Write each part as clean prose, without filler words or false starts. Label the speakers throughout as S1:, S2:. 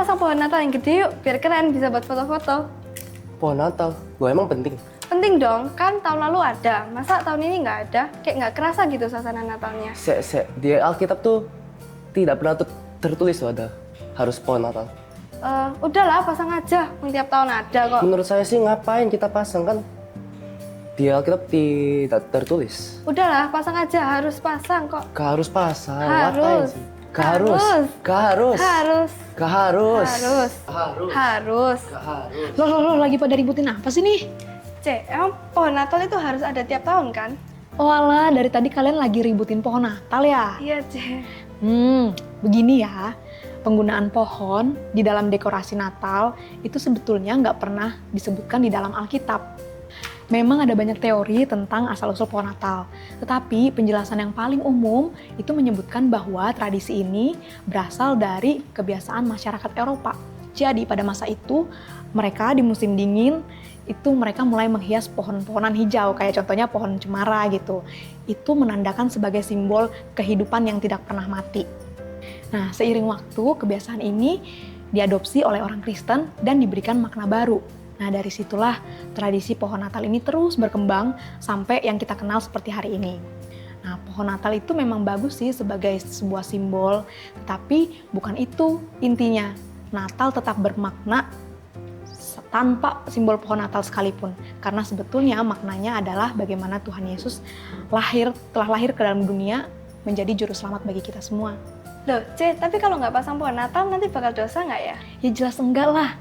S1: pasang pohon Natal yang gede yuk, biar keren bisa buat foto-foto.
S2: Pohon Natal, gue emang penting.
S1: Penting dong, kan tahun lalu ada. Masa tahun ini nggak ada? Kayak nggak kerasa gitu suasana Natalnya.
S2: Di Alkitab tuh tidak pernah tertulis tuh ada harus pohon Natal.
S1: Udahlah, pasang aja. Tiap tahun ada kok.
S2: Menurut saya sih ngapain kita pasang, kan di Alkitab tidak tertulis.
S1: Udahlah, pasang aja. Harus pasang kok.
S2: Gak harus pasang,
S1: Harus.
S2: ngapain sih? Gak harus. Gak harus.
S1: Harus.
S2: Gak harus.
S1: Harus.
S2: Harus.
S1: Harus.
S2: Gak harus.
S3: Loh, lagi pada ributin apa sih nih?
S1: Emang pohon Natal itu harus ada tiap tahun kan?
S3: Oh alah, dari tadi kalian lagi ributin pohon Natal ya?
S1: Iya, Ce.
S3: Begini ya. Penggunaan pohon di dalam dekorasi Natal itu sebetulnya nggak pernah disebutkan di dalam Alkitab. Memang ada banyak teori tentang asal-usul pohon Natal, tetapi penjelasan yang paling umum itu menyebutkan bahwa tradisi ini berasal dari kebiasaan masyarakat Eropa. Jadi pada masa itu, mereka di musim dingin, itu mereka mulai menghias pohon-pohonan hijau, kayak contohnya pohon cemara gitu. Itu menandakan sebagai simbol kehidupan yang tidak pernah mati. Nah, seiring waktu, kebiasaan ini diadopsi oleh orang Kristen dan diberikan makna baru. Nah, dari situlah tradisi pohon Natal ini terus berkembang sampai yang kita kenal seperti hari ini. Nah, pohon Natal itu memang bagus sih sebagai sebuah simbol, tetapi bukan itu intinya. Natal tetap bermakna tanpa simbol pohon Natal sekalipun. Karena sebetulnya maknanya adalah bagaimana Tuhan Yesus telah lahir ke dalam dunia menjadi juru selamat bagi kita semua.
S1: Loh, Ce, tapi kalau nggak pasang pohon Natal nanti bakal dosa nggak ya?
S3: Ya jelas enggak lah.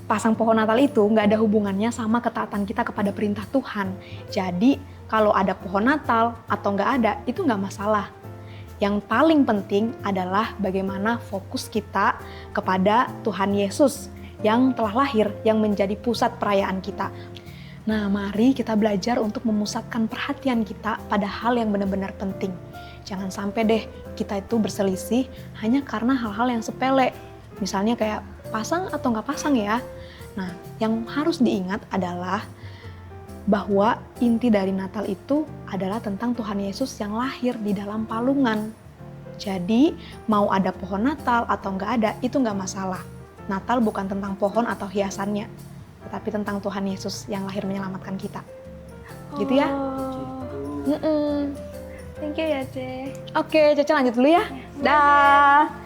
S3: Pasang pohon Natal itu nggak ada hubungannya sama ketaatan kita kepada perintah Tuhan. Jadi kalau ada pohon Natal atau nggak ada, itu nggak masalah. Yang paling penting adalah bagaimana fokus kita kepada Tuhan Yesus yang telah lahir, yang menjadi pusat perayaan kita. Nah, mari kita belajar untuk memusatkan perhatian kita pada hal yang benar-benar penting. Jangan sampai deh kita itu berselisih hanya karena hal-hal yang sepele. Misalnya kayak pasang atau nggak pasang ya. Nah, yang harus diingat adalah bahwa inti dari Natal itu adalah tentang Tuhan Yesus yang lahir di dalam palungan. Jadi, mau ada pohon Natal atau nggak ada, itu nggak masalah. Natal bukan tentang pohon atau hiasannya, tetapi tentang Tuhan Yesus yang lahir menyelamatkan kita. Gitu ya?
S1: Thank you ya, Ce.
S3: Oke, Caca lanjut dulu ya. Dah.